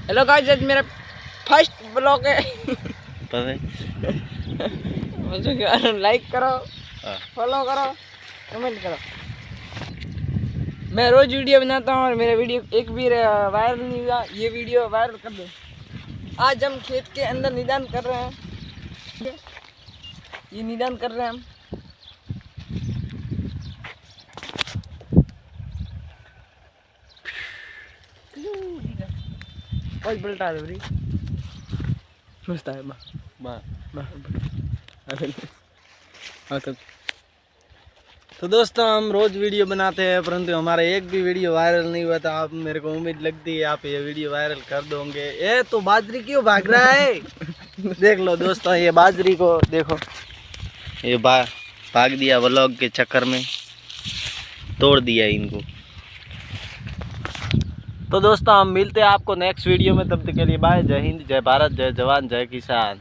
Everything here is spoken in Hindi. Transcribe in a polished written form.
हेलो गाइस, आज मेरा फर्स्ट ब्लॉग है। पता है मुझे क्या, लाइक करो, हाँ। फॉलो करो, कमेंट करो। मैं रोज वीडियो बनाता हूँ और मेरा वीडियो एक भी वायरल नहीं हुआ। ये वीडियो वायरल कर दो। आज हम खेत के अंदर निदान कर रहे हैं। ये निदान कर रहे हैं हम। बहुत पलटा दे भाई, मस्त है। तो दोस्तों, हम रोज वीडियो बनाते हैं परंतु हमारा एक भी वीडियो वायरल नहीं हुआ था। आप मेरे को उम्मीद लगती है आप ये वीडियो वायरल कर दोगे। ये तो बाजरी क्यों भाग रहा है? देख लो दोस्तों, ये बाजरी को देखो, ये भाग दिया व्लॉग के चक्कर में, तोड़ दिया इनको। तो दोस्तों, हम मिलते हैं आपको नेक्स्ट वीडियो में। तब तक के लिए बाय। जय हिंद, जय भारत, जय जवान, जय किसान।